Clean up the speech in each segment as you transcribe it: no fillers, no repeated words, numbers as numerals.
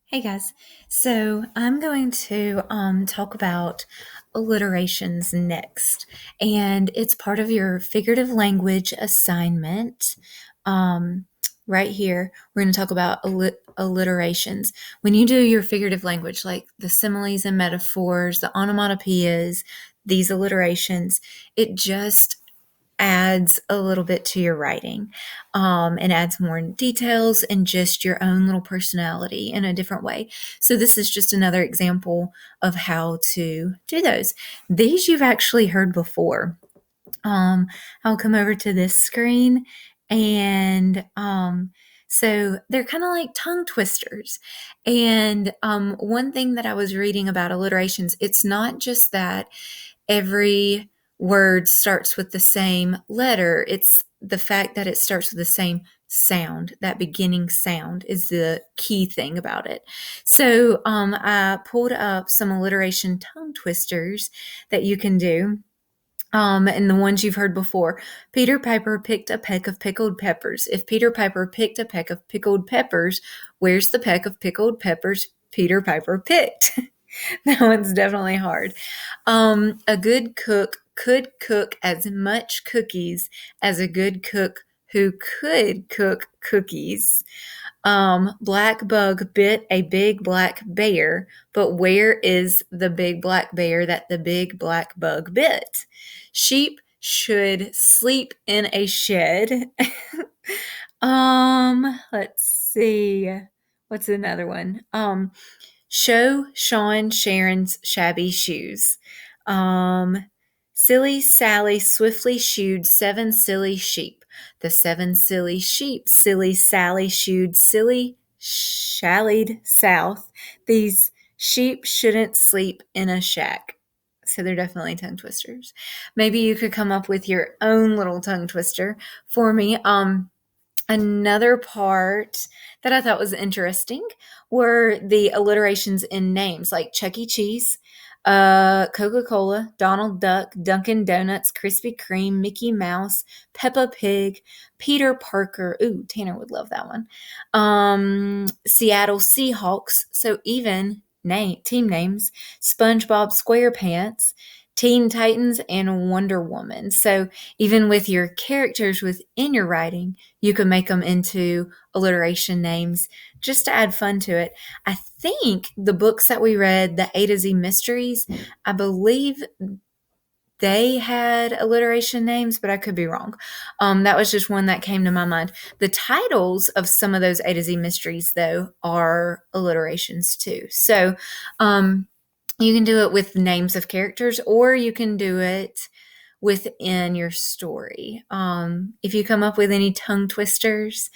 Hey guys, so I'm going to talk about alliterations next, and it's part of your figurative language assignment. Um, right here, we're going to talk about alliterations. When you do your figurative language, like the similes and metaphors, the onomatopoeias, these alliterations, it just adds a little bit to your writing and adds more details and just your own little personality in a different way. So, this is just another example of how to do those. These you've actually heard before. I'll come over to this screen and so they're kind of like tongue twisters. And one thing that I was reading about alliterations, it's not just that every word starts with the same letter. It's the fact that it starts with the same sound. That beginning sound is the key thing about it. So I pulled up some alliteration tongue twisters that you can do. And the ones you've heard before. Peter Piper picked a peck of pickled peppers. If Peter Piper picked a peck of pickled peppers, where's the peck of pickled peppers Peter Piper picked? That one's definitely hard. A good cook could cook as much cookies as a good cook who could cook cookies. Black bug bit a big black bear, but where is the big black bear that the big black bug bit? Sheep should sleep in a shed. Let's see. What's another one? Show Sean Sharon's shabby shoes. Um, Silly Sally swiftly shooed 7 silly sheep. The 7 silly sheep, silly Sally shooed silly shallied south. These sheep shouldn't sleep in a shack. So they're definitely tongue twisters. Maybe you could come up with your own little tongue twister for me. Another part that I thought was interesting were the alliterations in names like Chuck E. Cheese, Coca-Cola, Donald Duck, Dunkin' Donuts, Krispy Kreme, Mickey Mouse, Peppa Pig, Peter Parker. Ooh, Tanner would love that one. Seattle Seahawks. So even team names, SpongeBob SquarePants, Teen Titans, and Wonder Woman. So even with your characters within your writing, you can make them into alliteration names just to add fun to it. I think the books that we read, the A to Z Mysteries, I believe they had alliteration names, but I could be wrong. That was just one that came to my mind. The titles of some of those A to Z Mysteries, though, are alliterations too. So you can do it with names of characters, or you can do it within your story. If you come up with any tongue twisters,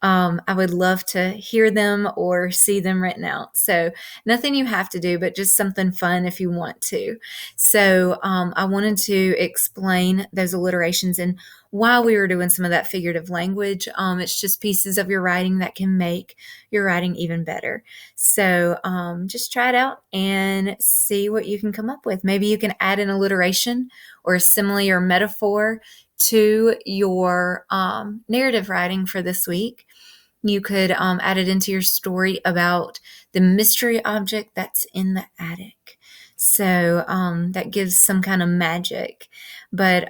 I would love to hear them or see them written out. So, nothing you have to do, but just something fun if you want to. So, I wanted to explain those alliterations and while we were doing some of that figurative language. It's just pieces of your writing that can make your writing even better. So, just try it out and see what you can come up with. Maybe you can add an alliteration or a simile or metaphor to your narrative writing for this week. You could add it into your story about the mystery object that's in the attic. So that gives some kind of magic. But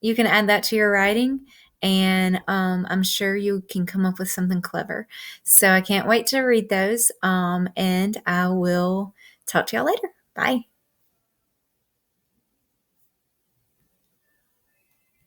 you can add that to your writing, and I'm sure you can come up with something clever. So I can't wait to read those, and I will talk to y'all later. Bye.